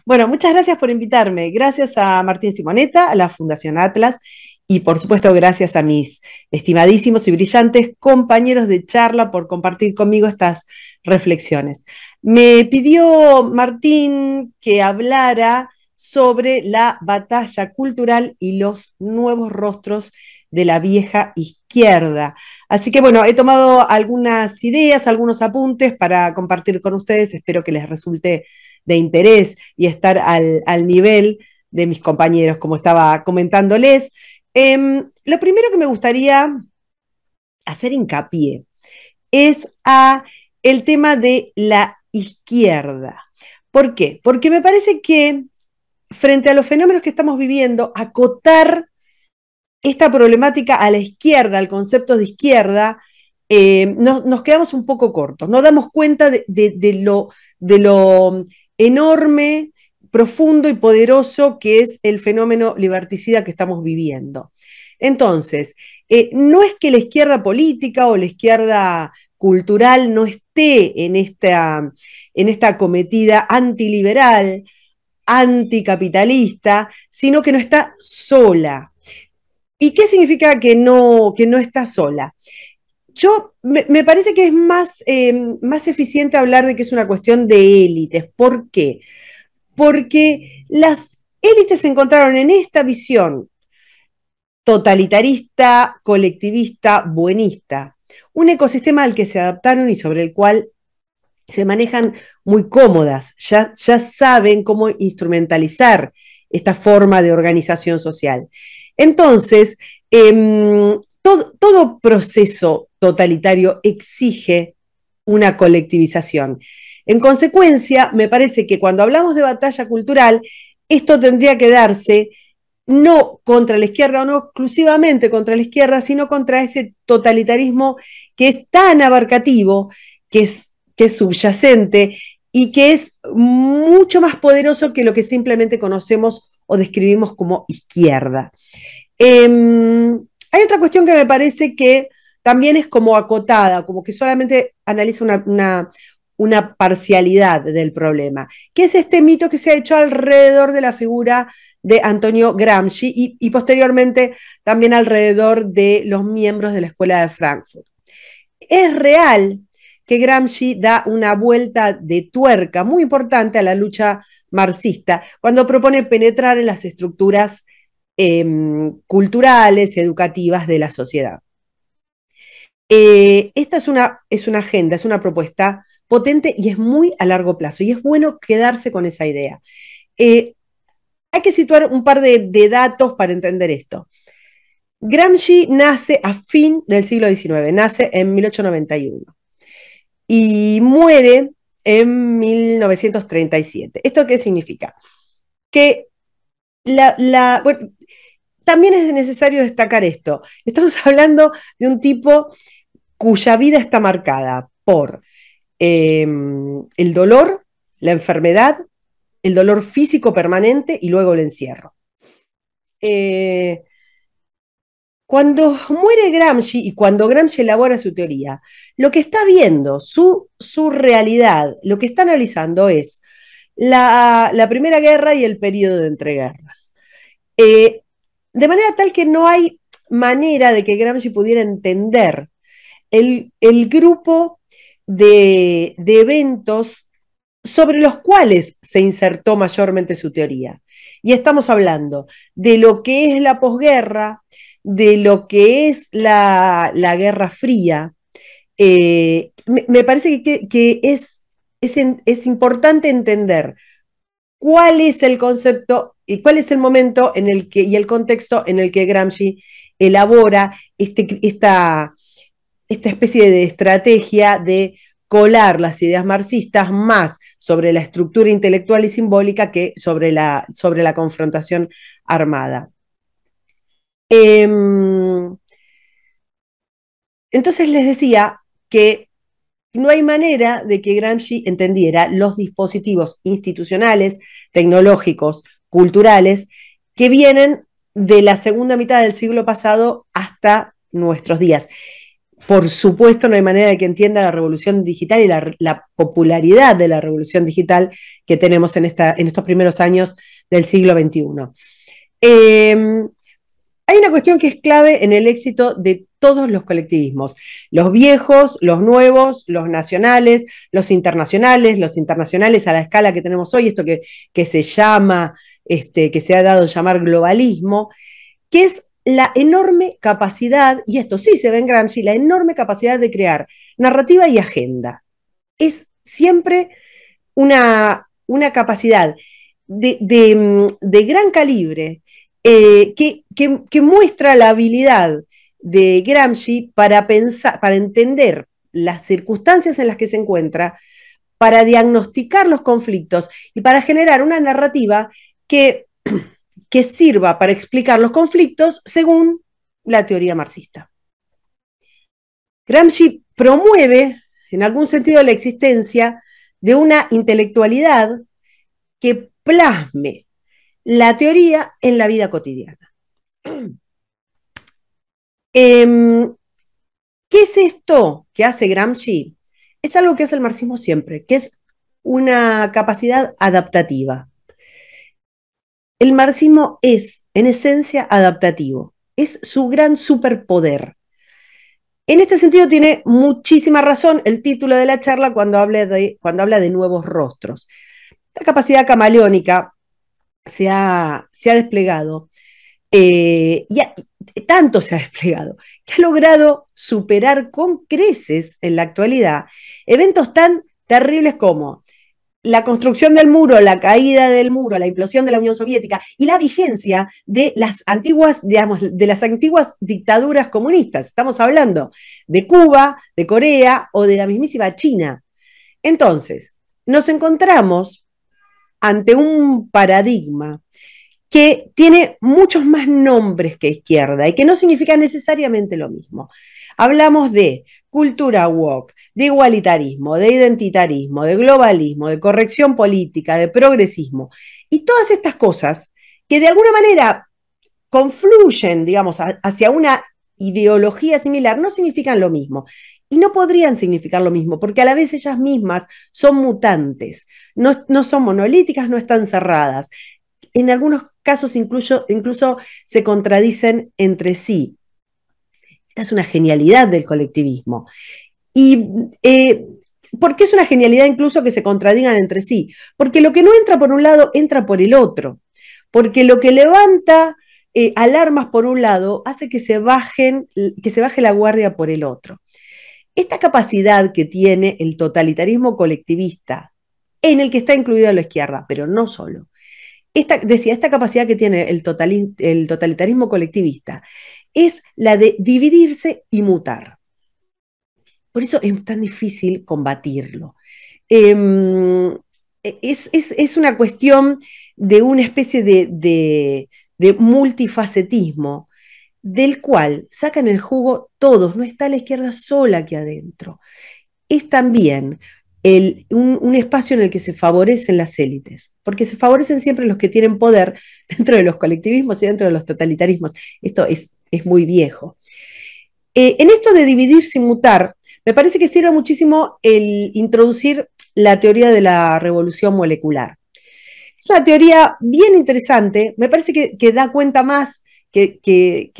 Bueno, muchas gracias por invitarme. Gracias a Martín Simonetta, a la Fundación Atlas y por supuesto gracias a mis estimadísimos y brillantes compañeros de charla por compartir conmigo estas reflexiones. Me pidió Martín que hablara sobre la batalla cultural y los nuevos rostros de la vieja izquierda. Así que bueno, he tomado algunas ideas, algunos apuntes para compartir con ustedes. Espero que les resulte de interés y estar al nivel de mis compañeros, como estaba comentándoles. Lo primero que me gustaría hacer hincapié es a el tema de la izquierda. ¿Por qué? Porque me parece que frente a los fenómenos que estamos viviendo, acotar esta problemática a la izquierda, al concepto de izquierda, nos quedamos un poco cortos, no damos cuenta de lo enorme, profundo y poderoso que es el fenómeno liberticida que estamos viviendo. Entonces, no es que la izquierda política o la izquierda cultural no esté en esta acometida antiliberal, anticapitalista, sino que no está sola. ¿Y qué significa que no está sola? Me parece que es más eficiente hablar de que es una cuestión de élites. ¿Por qué? Porque las élites se encontraron en esta visión totalitarista, colectivista, buenista, un ecosistema al que se adaptaron y sobre el cual se manejan muy cómodas, ya saben cómo instrumentalizar esta forma de organización social. Entonces, todo proceso totalitario exige una colectivización. En consecuencia, me parece que cuando hablamos de batalla cultural, esto tendría que darse no contra la izquierda o no exclusivamente contra la izquierda, sino contra ese totalitarismo que es tan abarcativo, que es subyacente y que es mucho más poderoso que lo que simplemente conocemos o describimos como izquierda. Hay otra cuestión que me parece que también es como acotada, como que solamente analiza una parcialidad del problema, que es este mito que se ha hecho alrededor de la figura de Antonio Gramsci y posteriormente también alrededor de los miembros de la Escuela de Frankfurt. Es real que Gramsci da una vuelta de tuerca muy importante a la lucha marxista cuando propone penetrar en las estructuras culturales y educativas de la sociedad. Esta es una agenda, es una propuesta potente y es muy a largo plazo y es bueno quedarse con esa idea. Eh, Hay que situar un par de datos para entender esto. Gramsci nace a fin del siglo XIX, nace en 1891 y muere en 1937. ¿Esto qué significa? Que bueno, también es necesario destacar esto. Estamos hablando de un tipo cuya vida está marcada por el dolor, la enfermedad, el dolor físico permanente y luego el encierro. Eh, Cuando muere Gramsci y cuando Gramsci elabora su teoría, lo que está viendo, su realidad, lo que está analizando es la Primera Guerra y el periodo de entreguerras. Eh, de manera tal que no hay manera de que Gramsci pudiera entender el grupo de eventos sobre los cuales se insertó mayormente su teoría. Y estamos hablando de lo que es la posguerra, de lo que es la Guerra Fría. Me parece que es importante entender cuál es el concepto y cuál es el momento en el que, y el contexto en el que Gramsci elabora esta especie de estrategia de colar las ideas marxistas más sobre la estructura intelectual y simbólica que sobre la confrontación armada. Entonces les decía que no hay manera de que Gramsci entendiera los dispositivos institucionales, tecnológicos, culturales, que vienen de la segunda mitad del siglo pasado hasta nuestros días. por supuesto, no hay manera de que entienda la revolución digital y la popularidad de la revolución digital que tenemos en estos primeros años del siglo XXI. Hay una cuestión que es clave en el éxito de todos los colectivismos, los viejos, los nuevos, los internacionales a la escala que tenemos hoy, esto que se llama, que se ha dado a llamar globalismo, que es la enorme capacidad, y esto sí se ve en Gramsci, la enorme capacidad de crear narrativa y agenda. Es siempre una capacidad de gran calibre que muestra la habilidad de Gramsci para pensar, para entender las circunstancias en las que se encuentra, para diagnosticar los conflictos y para generar una narrativa que, que sirva para explicar los conflictos según la teoría marxista. Gramsci promueve, en algún sentido, la existencia de una intelectualidad que plasme la teoría en la vida cotidiana. ¿Qué es esto que hace Gramsci? Es algo que hace el marxismo siempre, que es una capacidad adaptativa. El marxismo es, en esencia, adaptativo. Es su gran superpoder. En este sentido tiene muchísima razón el título de la charla cuando habla de nuevos rostros. La capacidad camaleónica se ha desplegado, tanto se ha desplegado, que ha logrado superar con creces en la actualidad eventos tan terribles como la construcción del muro, la caída del muro, la implosión de la Unión Soviética y la vigencia de las antiguas, digamos, de las antiguas dictaduras comunistas. Estamos hablando de Cuba, de Corea o de la mismísima China. Entonces, nos encontramos ante un paradigma que tiene muchos más nombres que izquierda y que no significa necesariamente lo mismo. Hablamos de cultura woke, de igualitarismo, de identitarismo, de globalismo, de corrección política, de progresismo, y todas estas cosas que de alguna manera confluyen, digamos, hacia una ideología similar, no significan lo mismo. Y no podrían significar lo mismo, porque a la vez ellas mismas son mutantes, no son monolíticas, no están cerradas. En algunos casos incluso se contradicen entre sí. Esta es una genialidad del colectivismo. ¿Y por qué es una genialidad incluso que se contradigan entre sí? Porque lo que no entra por un lado, entra por el otro. Porque lo que levanta alarmas por un lado hace que se baje la guardia por el otro. Esta capacidad que tiene el totalitarismo colectivista, en el que está incluida la izquierda, pero no solo, esta capacidad que tiene el totalitarismo colectivista es la de dividirse y mutar. Por eso es tan difícil combatirlo. Es una cuestión de una especie de multifacetismo del cual sacan el jugo todos, no está la izquierda sola aquí adentro. Es también un espacio en el que se favorecen las élites, porque se favorecen siempre los que tienen poder dentro de los colectivismos y dentro de los totalitarismos. Esto es muy viejo. En esto de dividir sin mutar, me parece que sirve muchísimo el introducir la teoría de la revolución molecular. Es una teoría bien interesante, me parece que da cuenta más que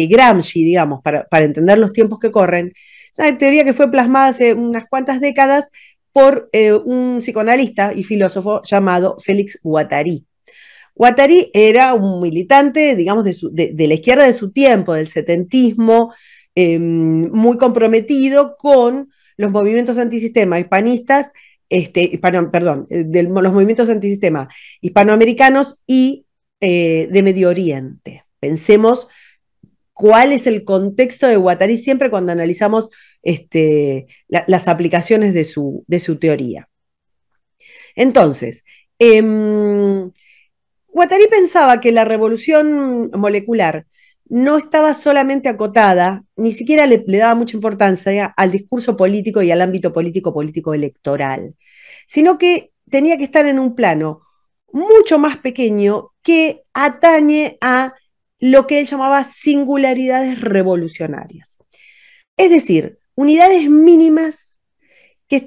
Gramsci, digamos, para entender los tiempos que corren. Es una teoría que fue plasmada hace unas cuantas décadas por un psicoanalista y filósofo llamado Félix Guattari. Guattari era un militante, digamos, de la izquierda de su tiempo, del setentismo, muy comprometido con los movimientos antisistema hispanistas, los movimientos antisistema hispanoamericanos y de Medio Oriente. Pensemos cuál es el contexto de Guattari siempre cuando analizamos las aplicaciones de su teoría. Entonces, Guattari pensaba que la revolución molecular no estaba solamente acotada, ni siquiera le daba mucha importancia al discurso político y al ámbito político electoral, sino que tenía que estar en un plano mucho más pequeño que atañe a lo que él llamaba singularidades revolucionarias. Es decir, unidades mínimas que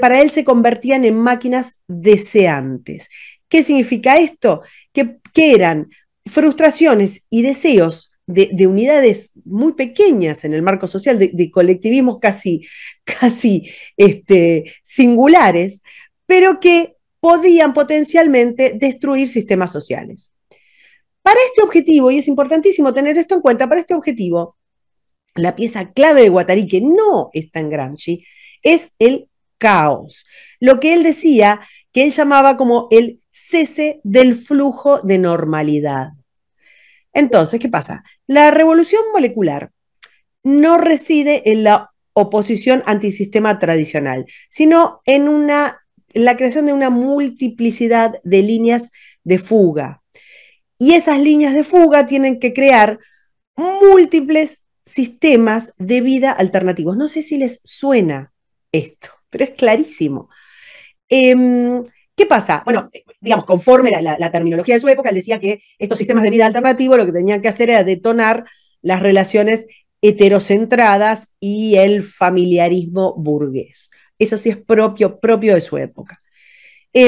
para él se convertían en máquinas deseantes. ¿Qué significa esto? Que eran frustraciones y deseos de unidades muy pequeñas en el marco social, de colectivismos casi singulares, pero que podían potencialmente destruir sistemas sociales. Para este objetivo, y es importantísimo tener esto en cuenta, para este objetivo, la pieza clave de Guattari, que no está en Gramsci, es el caos. Lo que él decía, que él llamaba como el cese del flujo de normalidad. Entonces, ¿qué pasa? La revolución molecular no reside en la oposición antisistema tradicional, sino en la creación de una multiplicidad de líneas de fuga. Y esas líneas de fuga tienen que crear múltiples sistemas de vida alternativos. No sé si les suena esto, pero es clarísimo. ¿Qué pasa? Bueno, digamos, conforme la terminología de su época, él decía que estos sistemas de vida alternativos lo que tenían que hacer era detonar las relaciones heterocentradas y el familiarismo burgués. Eso sí es propio de su época. ¿Qué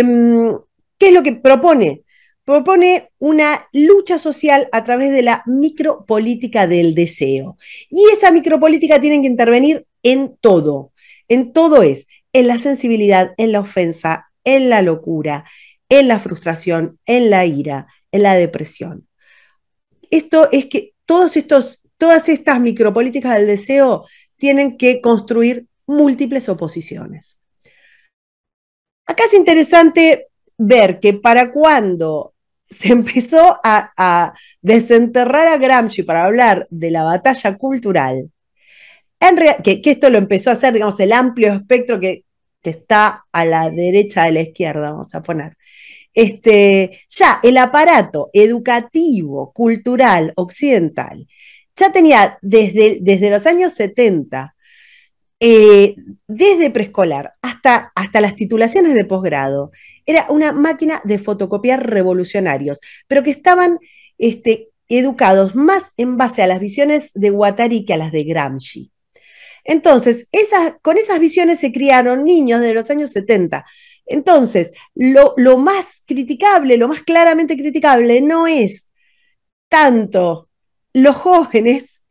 es lo que propone? Propone una lucha social a través de la micropolítica del deseo. Y esa micropolítica tiene que intervenir en todo. En todo es, en la sensibilidad, en la ofensa, en la locura, en la frustración, en la ira, en la depresión. Esto es que todas estas micropolíticas del deseo tienen que construir múltiples oposiciones. Acá es interesante ver que para cuando se empezó a desenterrar a Gramsci para hablar de la batalla cultural, que esto lo empezó a hacer, digamos, el amplio espectro que está a la derecha de la izquierda, vamos a poner. Ya el aparato educativo, cultural, occidental, ya tenía desde los años 70 desde preescolar hasta las titulaciones de posgrado, era una máquina de fotocopiar revolucionarios, pero que estaban educados más en base a las visiones de Guattari que a las de Gramsci. Entonces, con esas visiones se criaron niños de los años 70. Entonces, lo más criticable, lo más claramente criticable, no es tanto los jóvenes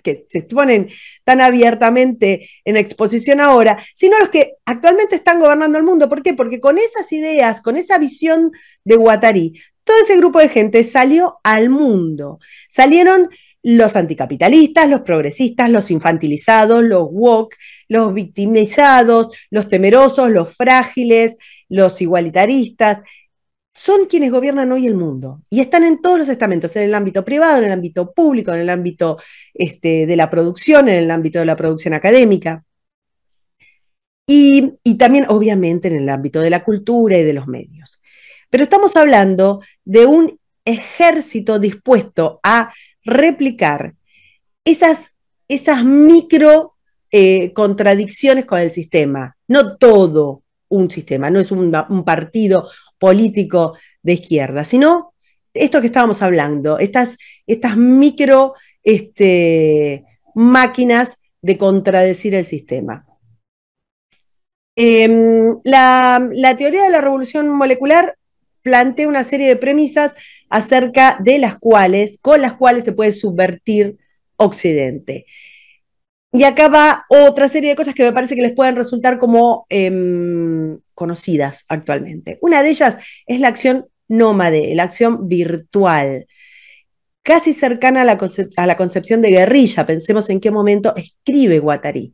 que se ponen tan abiertamente en exposición ahora, sino los que actualmente están gobernando el mundo. ¿Por qué? Porque con esas ideas, con esa visión de Guattari, todo ese grupo de gente salió al mundo. Salieron los anticapitalistas, los progresistas, los infantilizados, los woke, los victimizados, los temerosos, los frágiles, los igualitaristas. Son quienes gobiernan hoy el mundo y están en todos los estamentos, en el ámbito privado, en el ámbito público, en el ámbito de la producción, en el ámbito de la producción académica y también obviamente en el ámbito de la cultura y de los medios. Pero estamos hablando de un ejército dispuesto a replicar esas micro contradicciones con el sistema, no todo un sistema, no es un partido político de izquierda, sino esto que estábamos hablando, estas micro máquinas de contradecir el sistema. La teoría de la revolución molecular plantea una serie de premisas acerca de con las cuales se puede subvertir Occidente. Y acá va otra serie de cosas que me parece que les pueden resultar como conocidas actualmente. Una de ellas es la acción nómade, la acción virtual, casi cercana a la concepción de guerrilla. Pensemos en qué momento escribe Guattari.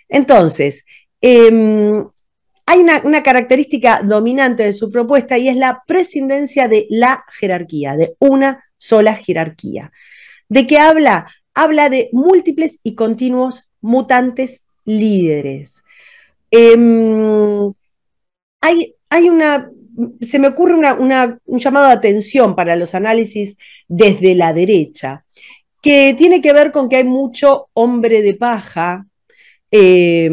Entonces, hay una característica dominante de su propuesta y es la prescindencia de la jerarquía, de una sola jerarquía. ¿De qué habla? Habla de múltiples y continuos mutantes líderes. Se me ocurre un llamado de atención para los análisis desde la derecha, que tiene que ver con que hay mucho hombre de paja eh,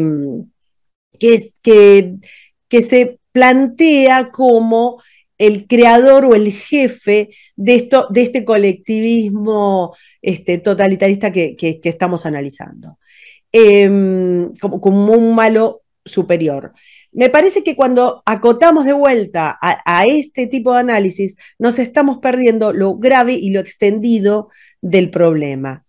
que se plantea como el creador o el jefe de este colectivismo totalitarista que estamos analizando. como un malo superior. Me parece que cuando acotamos de vuelta a este tipo de análisis, nos estamos perdiendo lo grave y lo extendido del problema.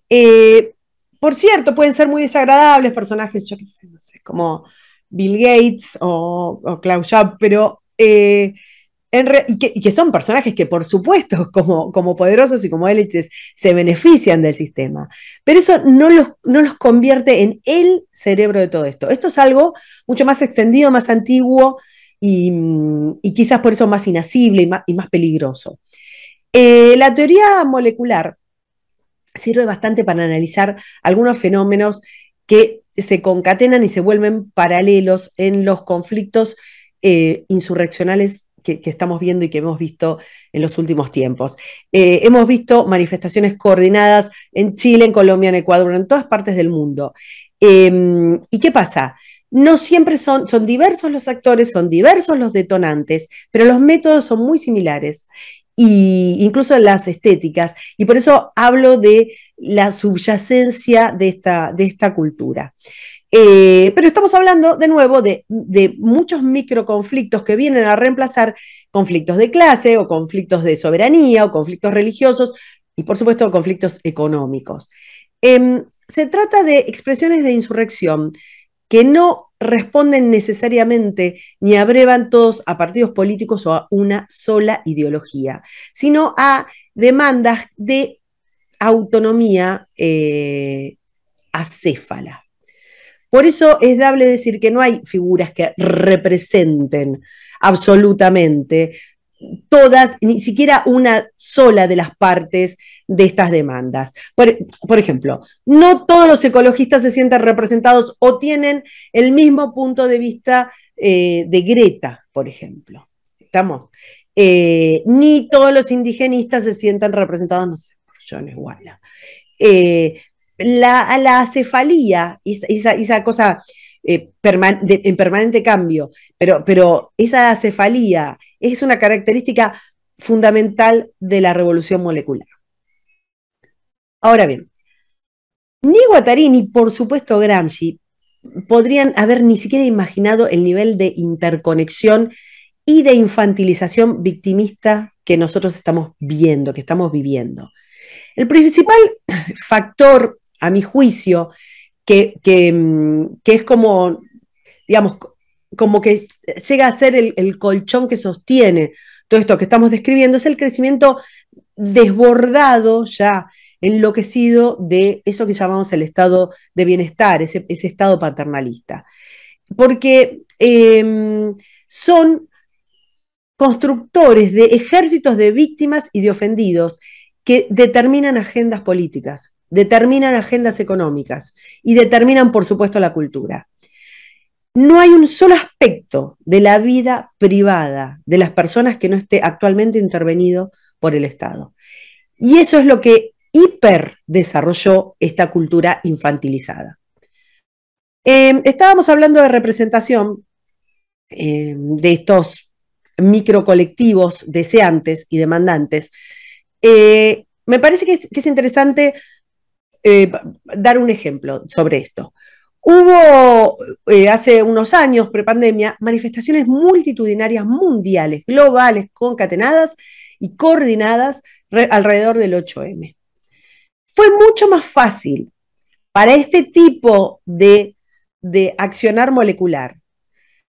Eh, por cierto, pueden ser muy desagradables personajes, yo qué sé, no sé, como Bill Gates o Klaus Schwab, pero y que son personajes que, por supuesto, como poderosos y como élites, se benefician del sistema. Pero eso no los convierte en el cerebro de todo esto. Esto es algo mucho más extendido, más antiguo y quizás por eso más inasible y más peligroso. La teoría molecular sirve bastante para analizar algunos fenómenos que se concatenan y se vuelven paralelos en los conflictos insurreccionales que estamos viendo y que hemos visto en los últimos tiempos. Hemos visto manifestaciones coordinadas en Chile, en Colombia, en Ecuador, en todas partes del mundo. ¿Y qué pasa? No siempre son diversos los actores, son diversos los detonantes, pero los métodos son muy similares, y incluso las estéticas, y por eso hablo de la subyacencia de esta cultura. Pero estamos hablando de nuevo de muchos microconflictos que vienen a reemplazar conflictos de clase o conflictos de soberanía o conflictos religiosos y por supuesto conflictos económicos. Se trata de expresiones de insurrección que no responden necesariamente ni abrevan todos a partidos políticos o a una sola ideología, sino a demandas de autonomía acéfala. Por eso es dable decir que no hay figuras que representen absolutamente todas, ni siquiera una sola de las partes de estas demandas. Por ejemplo, no todos los ecologistas se sienten representados o tienen el mismo punto de vista de Greta, por ejemplo. ¿Estamos? Ni todos los indigenistas se sientan representados, no sé, por John Esguala. La acefalía, esa cosa en permanente cambio, pero esa acefalía es una característica fundamental de la revolución molecular. Ahora bien, ni Guattari ni por supuesto Gramsci podrían haber ni siquiera imaginado el nivel de interconexión y de infantilización victimista que nosotros estamos viendo, que estamos viviendo. El principal factor, a mi juicio, que es como, digamos, como que llega a ser el colchón que sostiene todo esto que estamos describiendo, es el crecimiento desbordado, ya enloquecido, de eso que llamamos el estado de bienestar, ese estado paternalista. Porque son constructores de ejércitos de víctimas y de ofendidos que determinan agendas políticas, determinan agendas económicas y determinan, por supuesto, la cultura. No hay un solo aspecto de la vida privada de las personas que no esté actualmente intervenido por el Estado. Y eso es lo que hiper desarrolló esta cultura infantilizada. Estábamos hablando de representación de estos microcolectivos deseantes y demandantes. Me parece que es interesante dar un ejemplo sobre esto. Hubo hace unos años, prepandemia, manifestaciones multitudinarias mundiales, globales, concatenadas y coordinadas alrededor del 8M. Fue mucho más fácil para este tipo de accionar molecular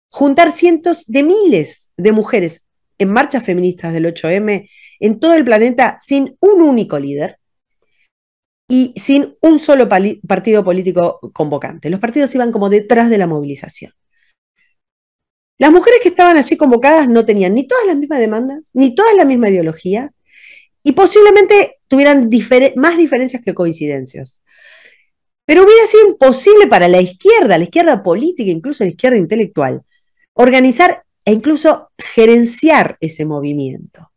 juntar cientos de miles de mujeres en marchas feministas del 8M en todo el planeta sin un único líder y sin un solo partido político convocante. Los partidos iban como detrás de la movilización. Las mujeres que estaban allí convocadas no tenían ni todas las mismas demandas, ni todas la misma ideología, y posiblemente tuvieran más diferencias que coincidencias. Pero hubiera sido imposible para la izquierda política, incluso la izquierda intelectual, organizar e incluso gerenciar ese movimiento.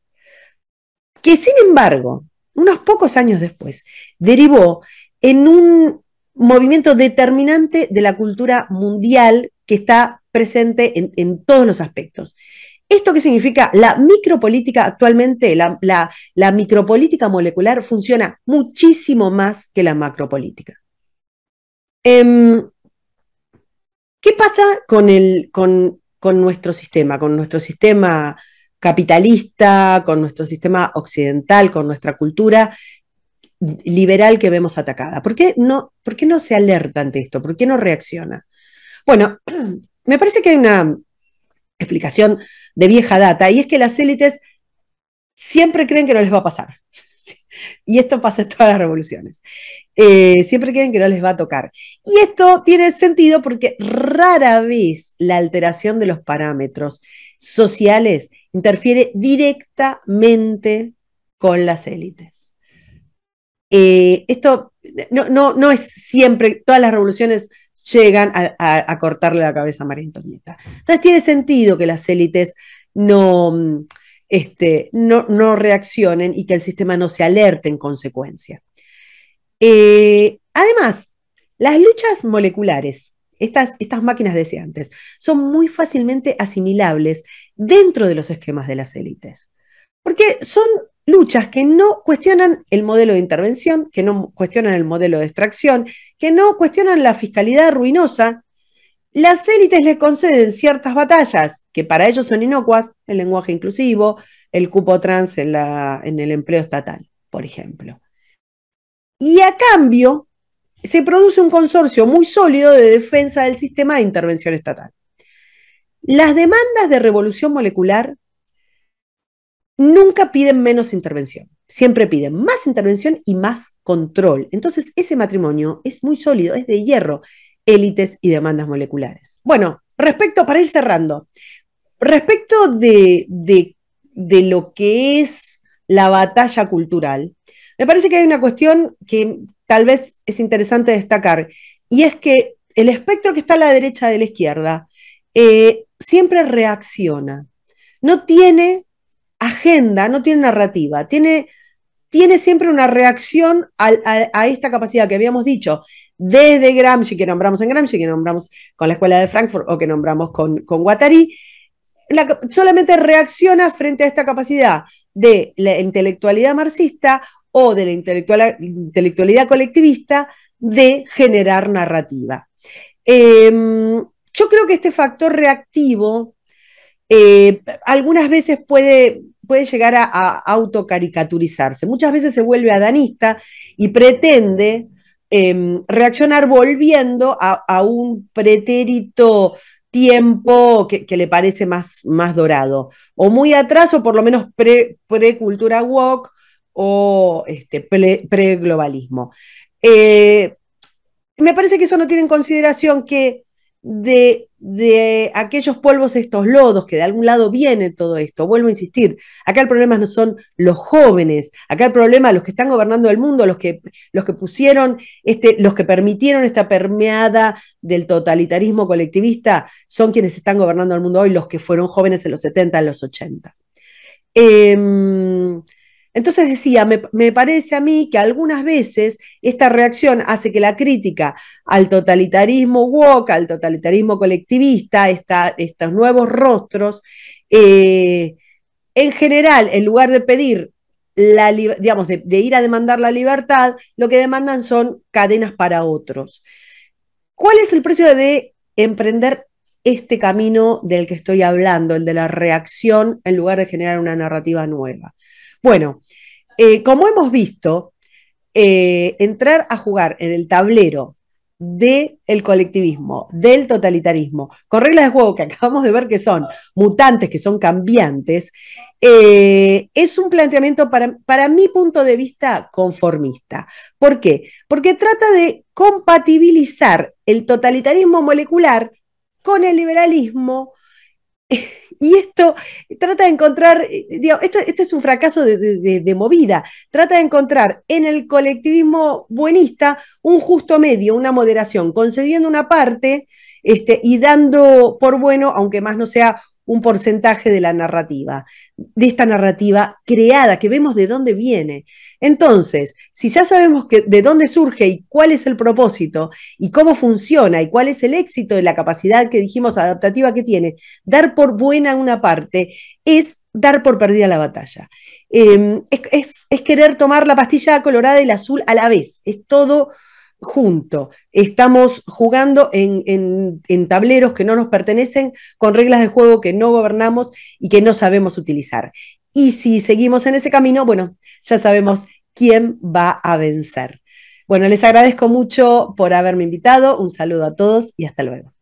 Que sin embargo, unos pocos años después, derivó en un movimiento determinante de la cultura mundial que está presente en todos los aspectos. ¿Esto qué significa? La micropolítica actualmente, la micropolítica molecular funciona muchísimo más que la macropolítica. Em, ¿Qué pasa con nuestro sistema capitalista, con nuestro sistema occidental, con nuestra cultura liberal que vemos atacada? Por qué no se alerta ante esto? ¿Por qué no reacciona? Bueno, me parece que hay una explicación de vieja data, y es que las élites siempre creen que no les va a pasar. Y esto pasa en todas las revoluciones. Siempre creen que no les va a tocar. Y esto tiene sentido porque rara vez la alteración de los parámetros sociales interfiere directamente con las élites. Esto no es siempre, todas las revoluciones llegan a cortarle la cabeza a María Antonieta. Entonces tiene sentido que las élites no, no reaccionen y que el sistema no se alerte en consecuencia. Además, las luchas moleculares, estas máquinas deseantes, son muy fácilmente asimilables dentro de los esquemas de las élites, porque son luchas que no cuestionan el modelo de intervención, que no cuestionan el modelo de extracción, que no cuestionan la fiscalidad ruinosa. Las élites le conceden ciertas batallas que para ellos son inocuas, el lenguaje inclusivo, el cupo trans en el empleo estatal, por ejemplo. Y a cambio, se produce un consorcio muy sólido de defensa del sistema de intervención estatal. Las demandas de revolución molecular nunca piden menos intervención, siempre piden más intervención y más control. Entonces, ese matrimonio es muy sólido, es de hierro, élites y demandas moleculares. Bueno, para ir cerrando, respecto de lo que es la batalla cultural, me parece que hay una cuestión que tal vez es interesante destacar, y es que el espectro que está a la derecha de la izquierda siempre reacciona, no tiene agenda, no tiene narrativa, tiene siempre una reacción a esta capacidad que habíamos dicho, desde Gramsci, que nombramos en Gramsci, que nombramos con la Escuela de Frankfurt o que nombramos con Guattari, solamente reacciona frente a esta capacidad de la intelectualidad marxista o de la intelectualidad colectivista de generar narrativa. Yo creo que este factor reactivo algunas veces puede llegar a autocaricaturizarse. Muchas veces se vuelve adanista y pretende reaccionar volviendo a un pretérito tiempo que le parece más dorado, o muy atrás, o por lo menos pre-cultura woke, o pre-globalismo. Me parece que eso no tiene en consideración que de aquellos polvos, estos lodos, que de algún lado viene todo esto. Vuelvo a insistir, acá el problema no son los jóvenes, acá el problema los que están gobernando el mundo, los que pusieron, los que permitieron esta permeada del totalitarismo colectivista, son quienes están gobernando el mundo hoy, los que fueron jóvenes en los 70, en los 80. Entonces decía, me parece a mí que algunas veces esta reacción hace que la crítica al totalitarismo woke, al totalitarismo colectivista, estos nuevos rostros, en general, en lugar de pedir, digamos, de ir a demandar la libertad, lo que demandan son cadenas para otros. ¿Cuál es el precio de emprender este camino del que estoy hablando, el de la reacción, en lugar de generar una narrativa nueva? Bueno, como hemos visto, entrar a jugar en el tablero del colectivismo, del totalitarismo, con reglas de juego que acabamos de ver que son mutantes, que son cambiantes, es un planteamiento para mi punto de vista conformista. ¿Por qué? Porque trata de compatibilizar el totalitarismo molecular con el liberalismo. Y esto trata de encontrar, digamos, esto es un fracaso de movida, trata de encontrar en el colectivismo buenista un justo medio, una moderación, concediendo una parte y dando por bueno, aunque más no sea un porcentaje de la narrativa, de esta narrativa creada, que vemos de dónde viene. Entonces, si ya sabemos de dónde surge y cuál es el propósito y cómo funciona y cuál es el éxito de la capacidad que dijimos adaptativa que tiene, dar por buena una parte es dar por perdida la batalla. Es querer tomar la pastilla colorada y la azul a la vez. Es todo junto. Estamos jugando en tableros que no nos pertenecen, con reglas de juego que no gobernamos y que no sabemos utilizar. Y si seguimos en ese camino, bueno, ya sabemos quién va a vencer. Bueno, les agradezco mucho por haberme invitado. Un saludo a todos y hasta luego.